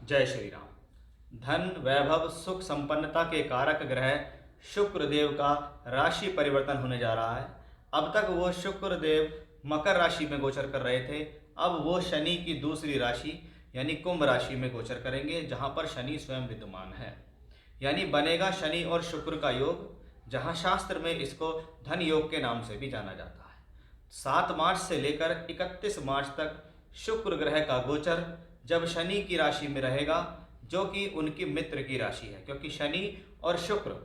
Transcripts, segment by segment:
जय श्री राम। धन, वैभव, सुख, संपन्नता के कारक ग्रह शुक्र देव का राशि परिवर्तन होने जा रहा है। अब तक वो शुक्र देव मकर राशि में गोचर कर रहे थे। अब वो शनि की दूसरी राशि यानी कुंभ राशि में गोचर करेंगे, जहां पर शनि स्वयं विद्यमान है। यानी बनेगा शनि और शुक्र का योग, जहां शास्त्र में इसको धन योग के नाम से भी जाना जाता है। 7 मार्च से लेकर 31 मार्च तक शुक्र ग्रह का गोचर जब शनि की राशि में रहेगा, जो कि उनकी मित्र की राशि है, क्योंकि शनि और शुक्र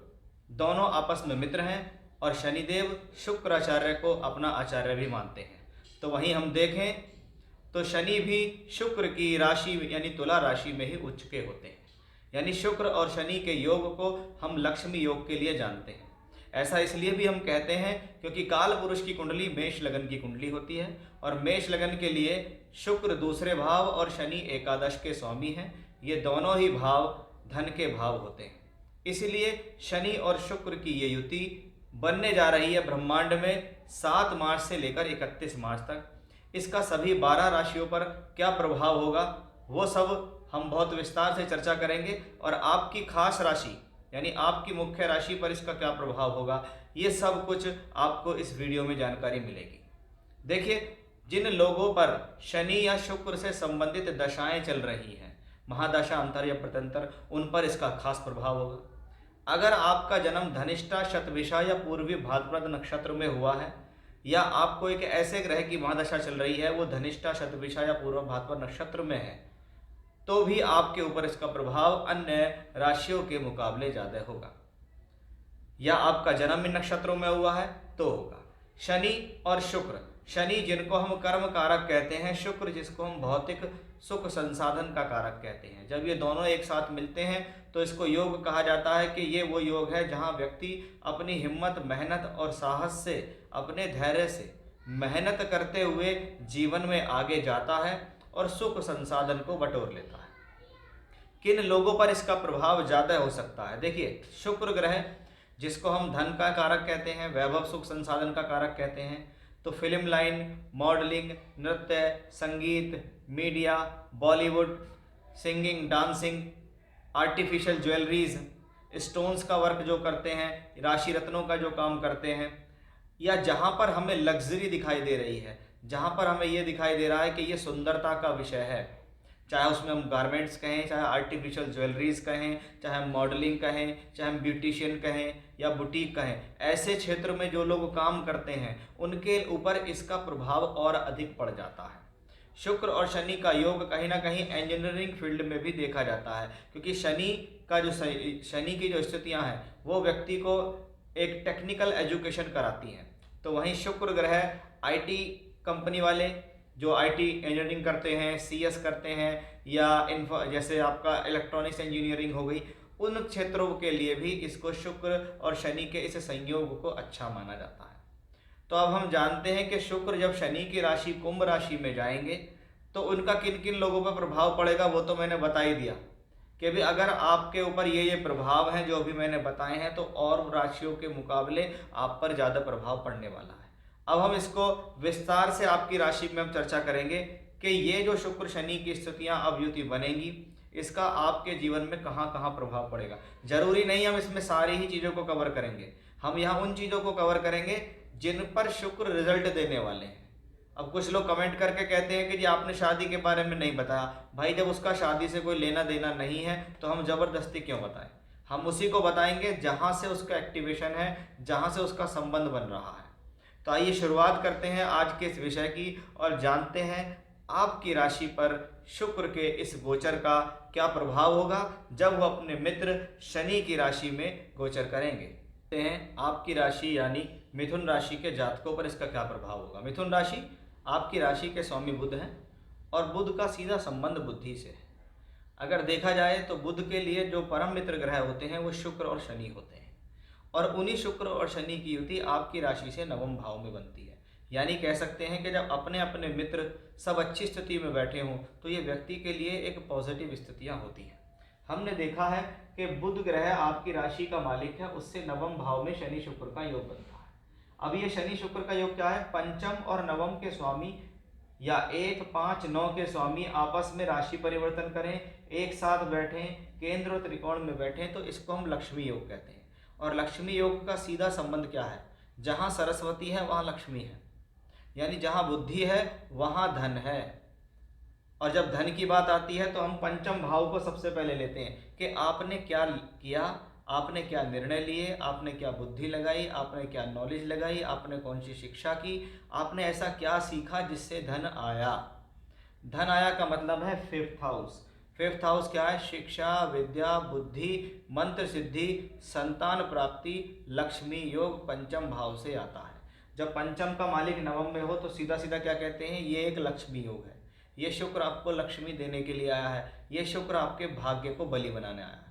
दोनों आपस में मित्र हैं और शनिदेव शुक्राचार्य को अपना आचार्य भी मानते हैं। तो वहीं हम देखें तो शनि भी शुक्र की राशि यानी तुला राशि में ही उच्च के होते हैं। यानी शुक्र और शनि के योग को हम लक्ष्मी योग के लिए जानते हैं। ऐसा इसलिए भी हम कहते हैं क्योंकि काल पुरुष की कुंडली मेष लगन की कुंडली होती है और मेष लगन के लिए शुक्र दूसरे भाव और शनि एकादश के स्वामी हैं। ये दोनों ही भाव धन के भाव होते हैं। इसलिए शनि और शुक्र की ये युति बनने जा रही है ब्रह्मांड में 7 मार्च से लेकर 31 मार्च तक। इसका सभी 12 राशियों पर क्या प्रभाव होगा वो सब हम बहुत विस्तार से चर्चा करेंगे, और आपकी खास राशि यानी आपकी मुख्य राशि पर इसका क्या प्रभाव होगा, ये सब कुछ आपको इस वीडियो में जानकारी मिलेगी। देखिए, जिन लोगों पर शनि या शुक्र से संबंधित दशाएं चल रही हैं, महादशा, अंतर या प्रत्यंतर, उन पर इसका खास प्रभाव होगा। अगर आपका जन्म धनिष्ठा, शतभिषा या पूर्वी भाद्रपद नक्षत्र में हुआ है, या आपको एक ऐसे ग्रह की महादशा चल रही है वो धनिष्ठा, शतभिषा या पूर्व भाद्रपद नक्षत्र में है, तो भी आपके ऊपर इसका प्रभाव अन्य राशियों के मुकाबले ज़्यादा होगा। या आपका जन्म इन नक्षत्रों में हुआ है तो होगा। शनि और शुक्र, शनि जिनको हम कर्म कारक कहते हैं, शुक्र जिसको हम भौतिक सुख संसाधन का कारक कहते हैं, जब ये दोनों एक साथ मिलते हैं तो इसको योग कहा जाता है कि ये वो योग है जहाँ व्यक्ति अपनी हिम्मत, मेहनत और साहस से, अपने धैर्य से मेहनत करते हुए जीवन में आगे जाता है और सुख संसाधन को बटोर लेता है। किन लोगों पर इसका प्रभाव ज़्यादा हो सकता है? देखिए, शुक्र ग्रह जिसको हम धन का कारक कहते हैं, वैभव, सुख संसाधन का कारक कहते हैं, तो फिल्म लाइन, मॉडलिंग, नृत्य, संगीत, media, Bollywood, singing, dancing, artificial jewelleries, stones का वर्क जो करते हैं, राशि रत्नों का जो काम करते हैं, या जहाँ पर हमें लग्जरी दिखाई दे रही है, जहाँ पर हमें ये दिखाई दे रहा है कि ये सुंदरता का विषय है, चाहे उसमें हम गारमेंट्स कहें, चाहे आर्टिफिशियल ज्वेलरीज कहें, चाहे हम मॉडलिंग कहें, चाहे हम ब्यूटिशियन कहें या बुटीक कहें, ऐसे क्षेत्र में जो लोग काम करते हैं उनके ऊपर इसका प्रभाव और अधिक पड़ जाता है। शुक्र और शनि का योग कहीं ना कहीं इंजीनियरिंग फील्ड में भी देखा जाता है, क्योंकि शनि की जो स्थितियाँ हैं वो व्यक्ति को एक टेक्निकल एजुकेशन कराती हैं। तो वहीं शुक्र ग्रह आईटी कंपनी वाले जो आईटी इंजीनियरिंग करते हैं, सीएस करते हैं, या जैसे आपका इलेक्ट्रॉनिक्स इंजीनियरिंग हो गई, उन क्षेत्रों के लिए भी इसको शुक्र और शनि के इस संयोग को अच्छा माना जाता है। तो अब हम जानते हैं कि शुक्र जब शनि की राशि कुंभ राशि में जाएंगे तो उनका किन किन लोगों पर प्रभाव पड़ेगा वो तो मैंने बता ही दिया कि भी अगर आपके ऊपर ये प्रभाव हैं जो अभी मैंने बताए हैं, तो और राशियों के मुकाबले आप पर ज़्यादा प्रभाव पड़ने वाला है। अब हम इसको विस्तार से आपकी राशि में हम चर्चा करेंगे कि ये जो शुक्र शनि की स्थितियां अब युति बनेंगी, इसका आपके जीवन में कहाँ कहाँ प्रभाव पड़ेगा। जरूरी नहीं हम इसमें सारी ही चीज़ों को कवर करेंगे, हम यहाँ उन चीज़ों को कवर करेंगे जिन पर शुक्र रिजल्ट देने वाले हैं। अब कुछ लोग कमेंट करके कहते हैं कि जी आपने शादी के बारे में नहीं बताया। भाई, जब उसका शादी से कोई लेना देना नहीं है तो हम ज़बरदस्ती क्यों बताएं? हम उसी को बताएंगे जहाँ से उसका एक्टिवेशन है, जहाँ से उसका संबंध बन रहा है। तो आइए शुरुआत करते हैं आज के इस विषय की और जानते हैं आपकी राशि पर शुक्र के इस गोचर का क्या प्रभाव होगा जब वो अपने मित्र शनि की राशि में गोचर करेंगे। देखते हैं आपकी राशि यानी मिथुन राशि के जातकों पर इसका क्या प्रभाव होगा। मिथुन राशि आपकी राशि के स्वामी बुध हैं और बुध का सीधा संबंध बुद्धि से है। अगर देखा जाए तो बुध के लिए जो परम मित्र ग्रह होते हैं वो शुक्र और शनि होते हैं, और उन्हीं शुक्र और शनि की युति आपकी राशि से नवम भाव में बनती है। यानी कह सकते हैं कि जब अपने अपने मित्र सब अच्छी स्थिति में बैठे हों तो ये व्यक्ति के लिए एक पॉजिटिव स्थितियां होती हैं। हमने देखा है कि बुध ग्रह आपकी राशि का मालिक है, उससे नवम भाव में शनि शुक्र का योग बनता है। अब ये शनि शुक्र का योग क्या है? पंचम और नवम के स्वामी या 1, 5, 9 के स्वामी आपस में राशि परिवर्तन करें, एक साथ बैठें, केंद्र और त्रिकोण में बैठें, तो इसको हम लक्ष्मी योग कहते हैं। और लक्ष्मी योग का सीधा संबंध क्या है? जहाँ सरस्वती है वहाँ लक्ष्मी है, यानी जहाँ बुद्धि है वहाँ धन है। और जब धन की बात आती है तो हम पंचम भाव को सबसे पहले लेते हैं कि आपने क्या किया, आपने क्या निर्णय लिए, आपने क्या बुद्धि लगाई, आपने क्या नॉलेज लगाई, आपने कौन सी शिक्षा की, आपने ऐसा क्या सीखा जिससे धन आया। धन आया का मतलब है फिफ्थ हाउस। फिफ्थ हाउस क्या है? शिक्षा, विद्या, बुद्धि, मंत्र सिद्धि, संतान प्राप्ति, लक्ष्मी योग पंचम भाव से आता है। जब पंचम का मालिक नवम में हो तो सीधा सीधा क्या कहते हैं? ये एक लक्ष्मी योग है। ये शुक्र आपको लक्ष्मी देने के लिए आया है, ये शुक्र आपके भाग्य को बलि बनाने आया है।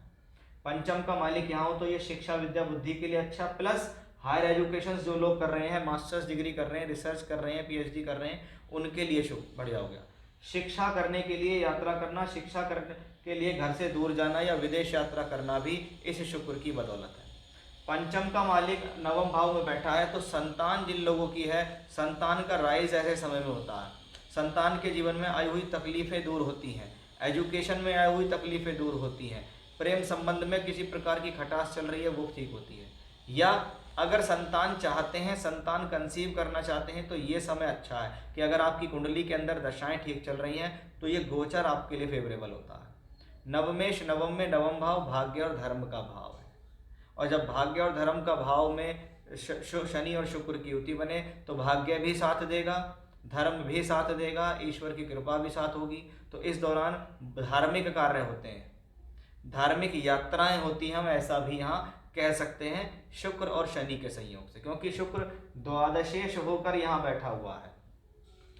पंचम का मालिक यहाँ हो तो ये शिक्षा, विद्या, बुद्धि के लिए अच्छा, प्लस हायर एजुकेशन जो लोग कर रहे हैं, मास्टर्स डिग्री कर रहे हैं, रिसर्च कर रहे हैं, पीएचडी कर रहे हैं, उनके लिए शुभ बढ़िया हो गया। शिक्षा करने के लिए यात्रा करना, शिक्षा करने के लिए घर से दूर जाना या विदेश यात्रा करना भी इस शुक्र की बदौलत है। पंचम का मालिक नवम भाव में बैठा है तो संतान जिन लोगों की है, संतान का राइज ऐसे समय में होता है। संतान के जीवन में आई हुई तकलीफें दूर होती हैं, एजुकेशन में आई हुई तकलीफें दूर होती हैं, प्रेम संबंध में किसी प्रकार की खटास चल रही है वो ठीक होती है, या अगर संतान चाहते हैं, संतान कंसीव करना चाहते हैं, तो ये समय अच्छा है कि अगर आपकी कुंडली के अंदर दशाएं ठीक चल रही हैं तो ये गोचर आपके लिए फेवरेबल होता है। नवमेश नवम में नवम भाव भाग्य और धर्म का भाव है, और जब भाग्य और धर्म का भाव में शनि और शुक्र की युति बने तो भाग्य भी साथ देगा, धर्म भी साथ देगा, ईश्वर की कृपा भी साथ होगी। तो इस दौरान धार्मिक कार्य होते हैं, धार्मिक यात्राएं होती हैं, हम ऐसा भी यहाँ कह सकते हैं शुक्र और शनि के संयोग से, क्योंकि शुक्र द्वादशेश होकर यहाँ बैठा हुआ है।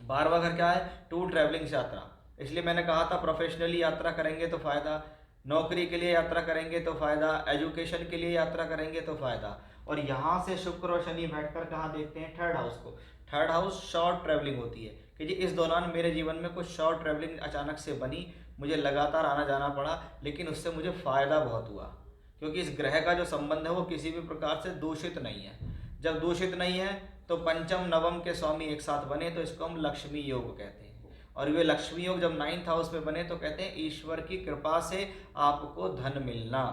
12वां घर क्या है? टूर ट्रैवलिंग यात्रा। इसलिए मैंने कहा था प्रोफेशनली यात्रा करेंगे तो फायदा, नौकरी के लिए यात्रा करेंगे तो फायदा, एजुकेशन के लिए यात्रा करेंगे तो फायदा। और यहाँ से शुक्र और शनि बैठकर कहाँ देखते हैं? थर्ड हाउस को। थर्ड हाउस शॉर्ट ट्रैवलिंग होती है कि जी इस दौरान मेरे जीवन में कुछ शॉर्ट ट्रैवलिंग अचानक से बनी, मुझे लगातार आना जाना पड़ा, लेकिन उससे मुझे फ़ायदा बहुत हुआ, क्योंकि इस ग्रह का जो संबंध है वो किसी भी प्रकार से दूषित नहीं है। जब दूषित नहीं है तो पंचम नवम के स्वामी एक साथ बने तो इसको हम लक्ष्मी योग कहते हैं। और वे लक्ष्मी योग जब 9th हाउस में बने तो कहते हैं ईश्वर की कृपा से आपको धन मिलना,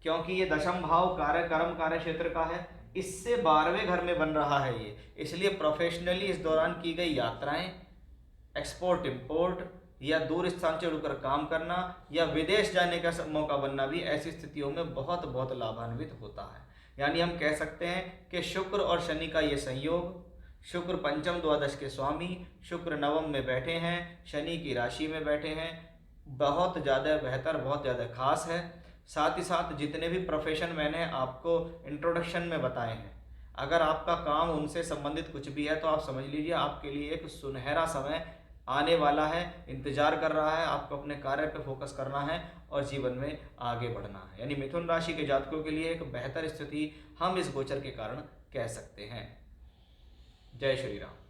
क्योंकि ये दशम भाव कार्य कर्म कार्य क्षेत्र का है, इससे 12वें घर में बन रहा है ये। इसलिए प्रोफेशनली इस दौरान की गई यात्राएं, एक्सपोर्ट इंपोर्ट या दूर स्थान से रुककर काम करना या विदेश जाने का मौका बनना भी ऐसी स्थितियों में बहुत बहुत लाभान्वित होता है। यानी हम कह सकते हैं कि शुक्र और शनि का ये संयोग, शुक्र पंचम द्वादश के स्वामी, शुक्र नवम में बैठे हैं, शनि की राशि में बैठे हैं, बहुत ज़्यादा बेहतर, बहुत ज़्यादा खास है। साथ ही साथ जितने भी प्रोफेशन मैंने आपको इंट्रोडक्शन में बताए हैं, अगर आपका काम उनसे संबंधित कुछ भी है तो आप समझ लीजिए आपके लिए एक सुनहरा समय आने वाला है, इंतजार कर रहा है। आपको अपने कार्य पे फोकस करना है और जीवन में आगे बढ़ना है। यानी मिथुन राशि के जातकों के लिए एक बेहतर स्थिति हम इस गोचर के कारण कह सकते हैं। जय श्री राम।